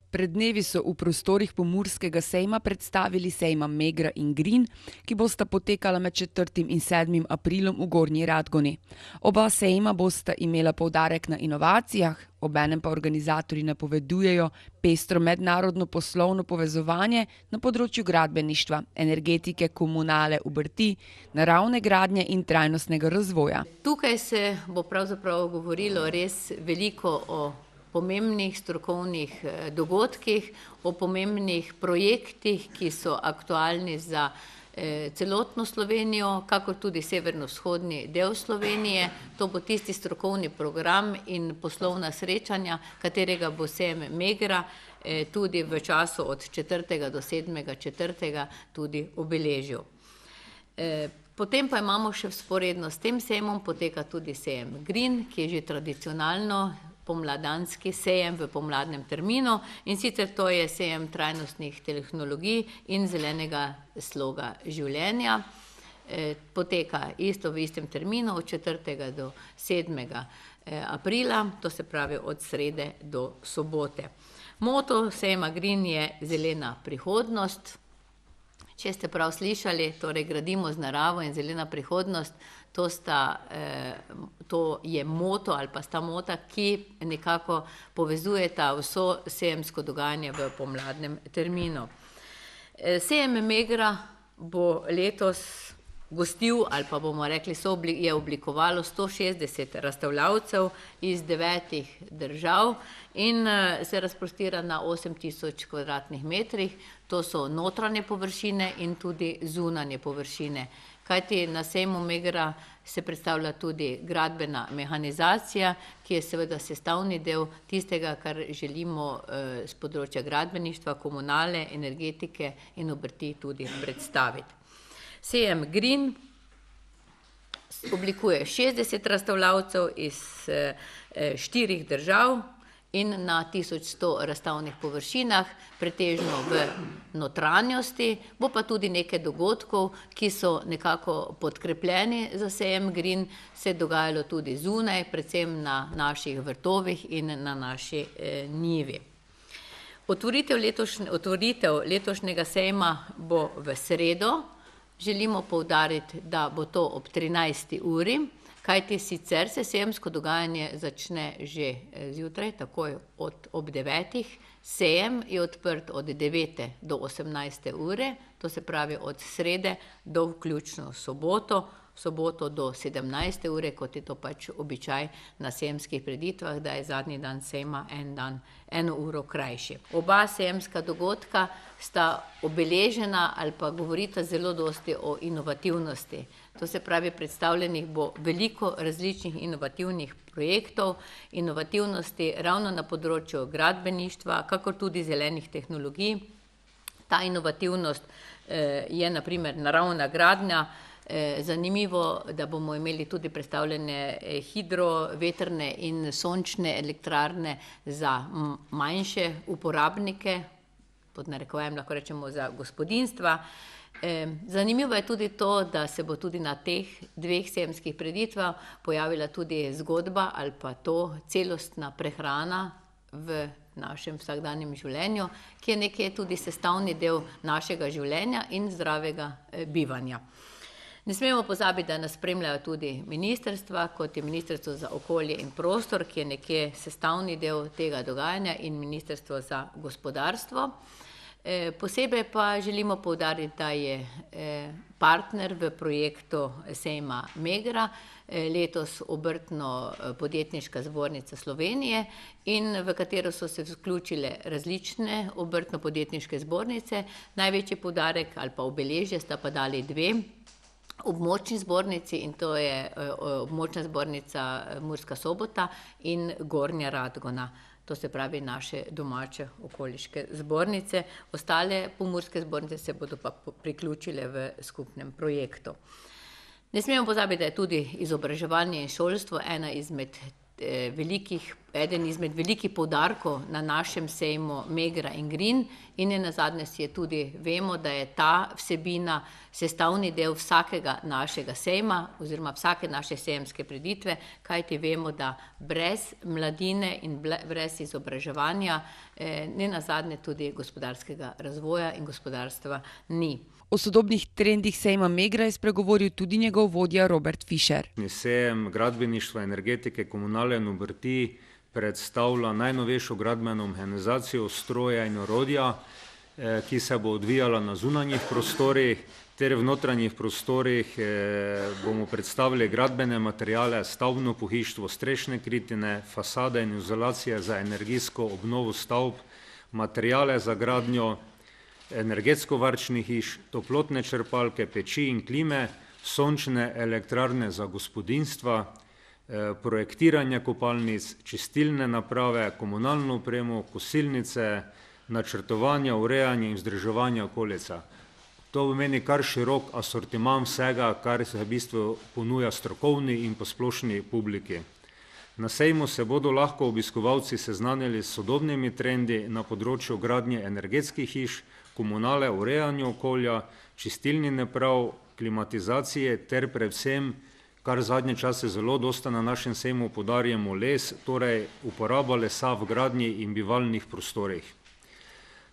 Pred dnevi so v prostorih Pomurskega sejma predstavili sejma Megra in Green, ki bosta potekala med 4. in 7. aprilom v Gornji Radgoni. Oba sejma bosta imela poudarek na inovacijah, obenem pa organizatorji napovedujejo pestro mednarodno poslovno povezovanje na področju gradbeništva, energetike, komunale, obrti, naravne gradnje in trajnostnega razvoja. Tukaj se bo pravzaprav govorilo res veliko o pomembnih strokovnih dogodkih, o pomembnih projektih, ki so aktualni za celotno Slovenijo, kakor tudi severno-vzhodni del Slovenije. To bo tisti strokovni program in poslovna srečanja, katerega bo sejem Megra tudi v času od 4. do 7.4. tudi obeležil. Potem pa imamo še vzporedno s tem sejmom, poteka tudi sejem Green, ki je že tradicionalno pomladanski sejem v pomladnem terminu, in sicer to je sejem trajnostnih tehnologij in zelenega sloga življenja. Poteka isto v istem terminu od 4. do 7. aprila, to se pravi od srede do sobote. Moto sejma Green je zelena prihodnost. Če ste prav slišali, torej gradimo z naravo in zelena prihodnost, to je moto ali pa sta mota, ki nekako povezujeta vso sejemsko dogajanje v pomladnem terminu. Sejem Megra bo letos gostil, ali pa bomo rekli, je oblikovalo 160 razstavljavcev iz 9 držav in se razprostira na 8000 kvadratnih metrih. To so notranje površine in tudi zunanje površine. Kajti na sejmu Megra se predstavlja tudi gradbena mehanizacija, ki je seveda sestavni del tistega, kar želimo z področja gradbeništva, komunale, energetike in obrti tudi predstaviti. Sejem Green oblikuje 60 razstavljavcev iz 4 držav in na 1100 razstavnih površinah, pretežno v notranjosti. Bo pa tudi nekaj dogodkov, ki so nekako podkrepljeni za sejem Green, se je dogajalo tudi zunaj, predvsem na naših vrtovih in na naši njivi. Otvoritev letošnjega sejma bo v sredo. Želimo poudariti, da bo to ob 13. uri, kajti sicer se sejemsko dogajanje začne že zjutraj, takoj ob 9. Sejem je odprt od 9. do 18. ure, to se pravi od srede do vključno soboto do 17. ure, kot je to pač običaj na sejemskih prireditvah, da je zadnji dan sejma eno uro krajši. Oba sejemska dogodka sta obeležena ali pa govorita zelo dosti o inovativnosti. To se pravi, predstavljenih bo veliko različnih inovativnih projektov, inovativnosti ravno na področju gradbeništva, kakor tudi zelenih tehnologij. Ta inovativnost je na primer naravna gradnja. Zanimivo, da bomo imeli tudi predstavljene hidrovetrne in sončne elektrarne za manjše uporabnike, pod narekovajem lahko rečemo za gospodinjstva. Zanimivo je tudi to, da se bo tudi na teh 2 sejemskih prireditvah pojavila tudi zgodba ali pa to celostna prehrana v našem vsakdanjem življenju, ki je nekje tudi sestavni del našega življenja in zdravega bivanja. Ne smemo pozabiti, da nas spremljajo tudi ministrstva, kot je Ministrstvo za okolje in prostor, ki je nekje sestavni del tega dogajanja, in Ministrstvo za gospodarstvo. Posebej pa želimo poudariti, da je partner v projektu sejma Megra letos Obrtno-podjetniška zbornica Slovenije, in v katero so se vključile različne obrtno-podjetniške zbornice. Največji poudarek ali pa obeležje sta pa dali 2 območni zbornici, in to je območna zbornica Murska Sobota in Gornja Radgona. To se pravi naše domače okoliške zbornice. Ostale pomurske zbornice se bodo pa priključile v skupnem projektu. Ne smemo pozabiti, da je tudi izobraževanje in šolstvo ena izmed velikih eden izmed velikih poudarkov na našem sejmu Megra in Green in nazadnje si je tudi, vemo, da je ta vsebina sestavni del vsakega našega sejma oziroma vsake naše sejemske prireditve, kajti vemo, da brez mladine in brez izobraževanja nazadnje tudi gospodarskega razvoja in gospodarstva ni. O sodobnih trendih sejma Megra je spregovoril tudi njegov vodja Robert Fischer. Sejem gradbeništva, energetike, komunale in obrti predstavlja najnovejšo gradbeno mehanizacijo, stroja in orodja, ki se bo odvijala na zunanjih prostorih ter v notranjih prostorih. Bomo predstavili gradbene materiale, stavbno pohištvo, strešne kritine, fasade in izolacije za energijsko obnovo stavb, materiale za gradnjo energetsko varčnih hiš, toplotne črpalke, peči in klime, sončne elektrarne za gospodinjstva, projektiranje kopalnic, čistilne naprave, komunalno opremo, kosilnice, načrtovanje, urejanje in vzdrževanje okolice. To pomeni kar širok asortiman vsega, kar se v bistvu ponuja strokovni in posplošni publiki. Na sejmu se bodo lahko obiskovalci seznanili s sodobnimi trendi na področju gradnje energetskih hiš, komunale, urejanja okolja, čistilnih naprav, klimatizacije ter predvsem, kar zadnje čase zelo dosta na našem sejmu poudarjamo, les, torej uporaba lesa v gradnji in bivalnih prostorih.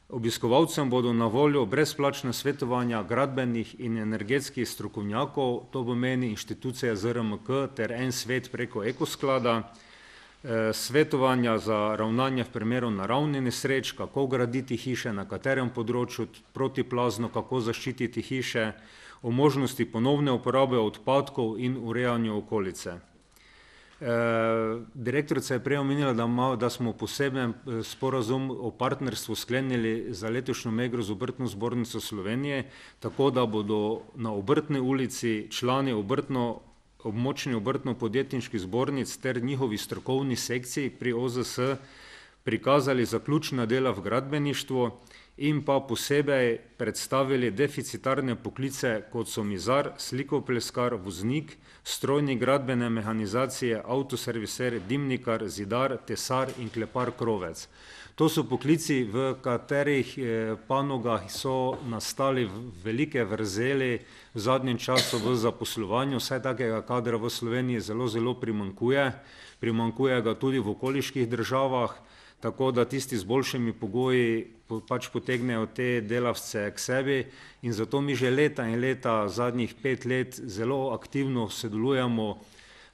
Obiskovalcem bodo na voljo brezplačna svetovanja gradbenih in energetskih strokovnjakov, to pomeni inštitucija ZRMK ter en svet preko Ekosklada, svetovanja za ravnanje v primeru naravnih nesreč, kako graditi hiše, na katerem področju protiplazno, kako zaščititi hiše, o možnosti ponovne uporabe odpadkov in urejanju okolice. Direktorica je prej omenila, da smo poseben sporazum o partnerstvu sklenili za letošnjo Megro z Obrtno zbornico Slovenije, tako da bodo na Obrtni ulici člani območni obrtno-podjetniških zbornic ter njihovi strokovni sekciji pri OZS prikazali zaključna dela v gradbeništvu in pa posebej predstavili deficitarne poklice, kot so mizar, slikopleskar, voznik, strojnik gradbene mehanizacije, avtoserviser, dimnikar, zidar, tesar in klepar krovec. To so poklici, v katerih panogah so nastali velike vrzeli v zadnjem času v zaposlovanju, saj takega kadra v Sloveniji zelo primanjkuje. Primanjkuje ga tudi v okoliških državah, tako da tisti z boljšimi pogoji pač potegnejo te delavce k sebi in zato mi že leta in leta, zadnjih 5 let, zelo aktivno sodelujemo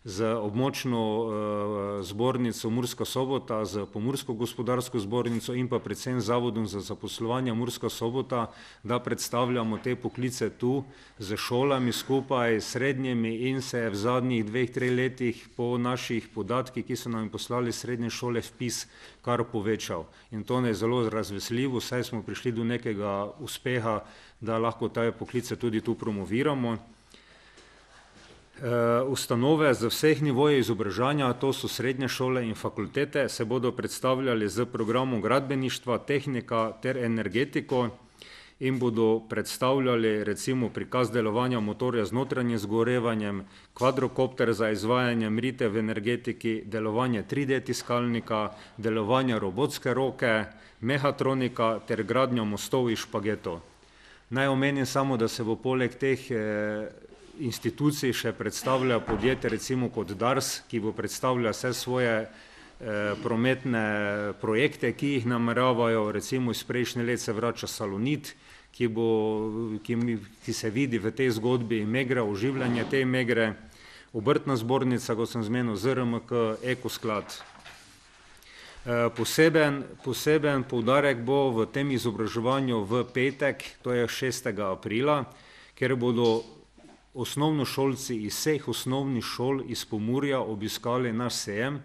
z območno zbornico Murska Sobota, z Pomursko gospodarsko zbornico in pa predvsem Zavodom za zaposlovanje Murska Sobota, da predstavljamo te poklice tu z šolami skupaj, srednjimi in se je v zadnjih 2-3 letih po naših podatkih, ki so nam poslali srednje šole, vpis kar povečal. In to je zelo razveseljivo, saj smo prišli do nekega uspeha, da lahko te poklice tudi tu promoviramo. Ustanove z vseh nivojev izobraževanja, to so srednje šole in fakultete, se bodo predstavljali z programom gradbeništva, tehnika ter energetiko in bodo predstavljali recimo prikaz delovanja motorja z notranjim zgorevanjem, kvadrokopter za izvajanje meritev v energetiki, delovanje 3D tiskalnika, delovanje robotske roke, mehatronika ter gradnjo mostov iz špagetov. Naj omenim samo, da se bo poleg teh institucij še predstavlja podjetje recimo kot Dars, ki bo predstavlja vse svoje prometne projekte, ki jih nameravajo, recimo iz prejšnje let se vrača Salonit, ki se vidi v tej zgodbi Megre, oživljanje te Megre, Obrtna zbornica, kot sem zmenil, ZRMK, Ekosklad. Poseben poudarek bo v tem izobraževanju v petek, to je 6. aprila, ker bodo osnovnošolci iz vseh osnovnih šol iz Pomurja obiskali naš sejem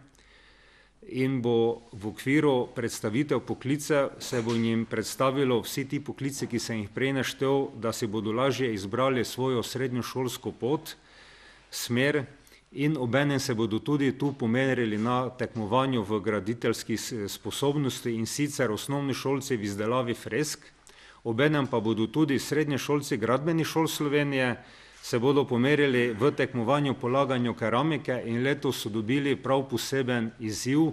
in bo v okviru predstavitev poklicev se bo njim predstavilo vsi ti poklici, ki sem jih prej naštel, da si bodo lažje izbrali svojo srednjošolsko pot, smer in obenem se bodo tudi tu pomerili na tekmovanju v graditeljskih sposobnosti in sicer osnovni šolci v izdelavi fresk, obenem pa bodo tudi srednješolci gradbenih šol Slovenije se bodo pomerili v tekmovanju polaganju keramike in letos so dobili prav poseben izziv,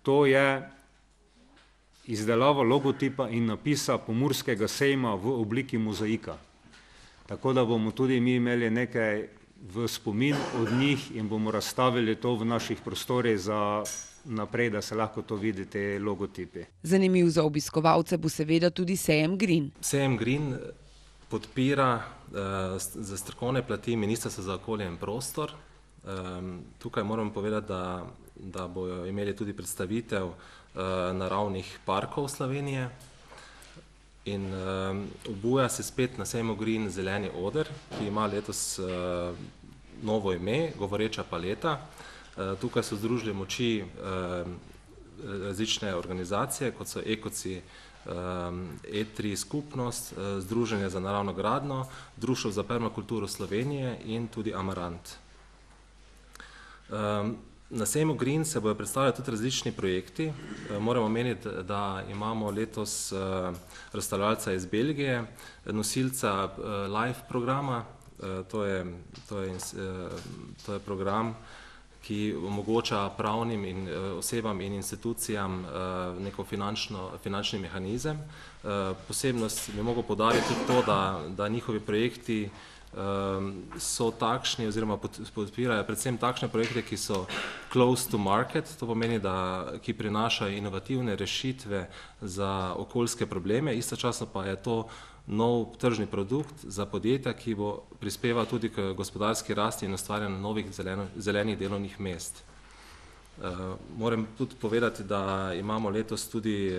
to je izdelava logotipa in napisa Pomurskega sejma v obliki mozaika. Tako da bomo tudi mi imeli nekaj v spomin od njih in bomo razstavili to v naših prostorih za naprej, da se lahko to vidi, te logotipi. Zanimiv za obiskovalce bo seveda tudi sejem Green. Sejem Green podpira za strokovne plati Ministrstvo za okolje in prostor. Tukaj moram povedati, da bojo imeli tudi predstavitev naravnih parkov Slovenije in obuja se spet na sejmu Green zeleni oder, ki ima letos novo ime, govoreča paleta. Tukaj so združili moči različne organizacije, kot so Ekoci, E3 skupnost, Združenje za naravno gradnjo, Društvo za permakulturo Slovenije in tudi Amarant. Na sejmu Green se bojo predstavljali tudi različni projekti. Moramo omeniti, da imamo letos razstavljalca iz Belgije, nosilca live programa, to je program, ki omogoča pravnim in osebam in institucijam neko finančni mehanizem. Posebnost bi mogel poudariti tudi to, da njihovi projekti so takšni oziroma podpirajo predvsem takšne projekte, ki so close to market, to pomeni, ki prinašajo inovativne rešitve za okoljske probleme, istočasno pa je to nov tržni produkt za podjetja, ki bo prispeval tudi k gospodarski rasti in ustvarjanju novih zelenih delovnih mest. Moram tudi povedati, da imamo letos tudi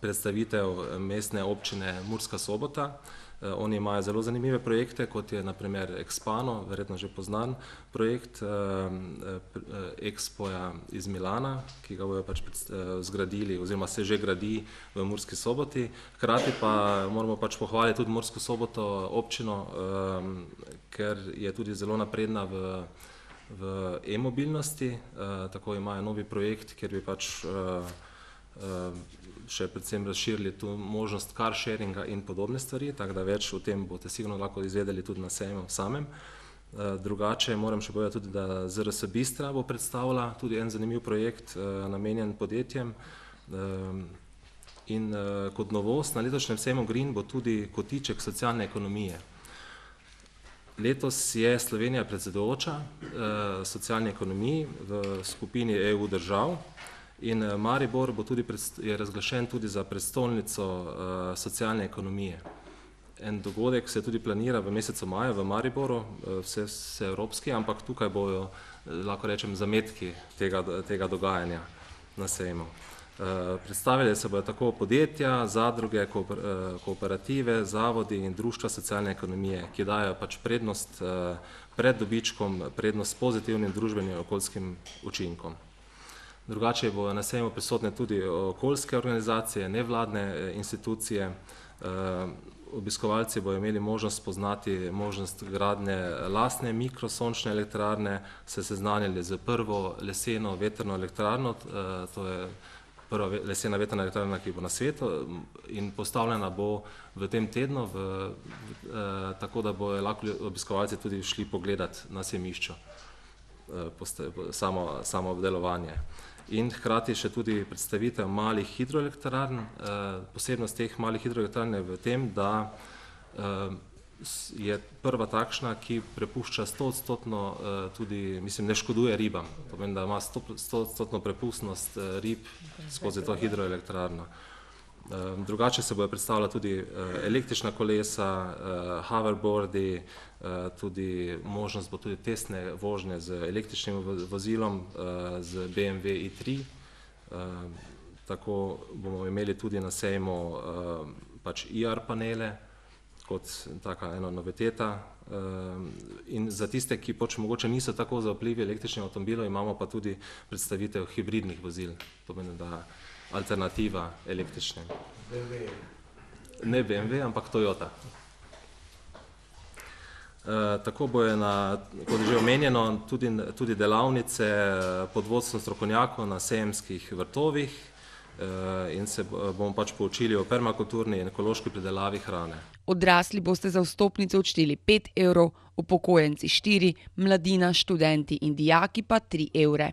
predstavitev mestne občine Murska Sobota. Oni imajo zelo zanimive projekte, kot je na primer Expano, verjetno že poznan projekt Expoja iz Milana, ki ga bojo pač zgradili oziroma se že gradi v Murski Soboti. Hkrati pa moramo pač pohvaliti tudi Mursko Soboto občino, ker je tudi zelo napredna v e-mobilnosti, tako imajo novi projekt, kjer bi pač še predvsem razširili tu možnost car sharinga in podobne stvari, tako da več o tem boste sigurno lahko izvedeli tudi na sejmu samem. Drugače moram še povedati tudi, da ZRS Bistra bo predstavila tudi en zanimiv projekt namenjen podjetjem in kot novost na letošnjem sejmu Green bo tudi kotiček socialne ekonomije. Letos je Slovenija predsedujoča socialni ekonomiji v skupini EU držav. In Maribor je razglašen tudi za prestolnico socialne ekonomije. En dogodek se tudi planira v mesecu maju v Mariboru, vse evropski, ampak tukaj bojo, lahko rečem, zametki tega dogajanja na sejmu. Predstavili se bojo tako podjetja, zadruge, kooperative, zavodi in društva socialne ekonomije, ki dajo pač prednost pred dobičkom, prednost pozitivnim družbenim okoljskim učinkom. Drugače bojo na sejmu prisotne tudi okoljske organizacije, nevladne institucije. Obiskovalci bojo imeli možnost spoznati možnost gradnje lastne mikrosončne elektrarne, se seznanili z prvo leseno vetrno elektrarno, to je prva lesena vetrna elektrarna, ki bo na svetu in postavljena bo v tem tednu, tako da bojo lahko obiskovalci tudi šli pogledati na sejmišču samo obdelovanje. In hkrati še tudi predstavitev malih hidroelektrarn. Posebnost teh malih hidroelektrarn je v tem, da je prva takšna, ki prepušča 100% tudi, mislim, ne škoduje ribam. To pomeni, da ima 100% prepustnost rib skozi to hidroelektrarno. Drugače se bojo predstavljala tudi električna kolesa, hoverboardi, tudi možnost bo tudi testne vožnje z električnim vozilom, z BMW i3. Tako bomo imeli tudi na sejmu pač IR panele, kot taka ena noviteta. In za tiste, ki pač mogoče niso tako zaupljivi električnim avtomobilom, imamo pa tudi predstavitev hibridnih vozil. To pomeni, da alternativa električne. Ne BMW, ampak Toyota. Tako bojo kot že omenjeno, tudi delavnice pod vodstvom strokovnjakov na sejemskih vrtovih in se bomo pač poučili o permakulturni in ekološki pridelavi hrane. Odrasli boste za vstopnico odšteli 5 evrov, upokojenci 4, mladina, študenti in dijaki pa 3 evre.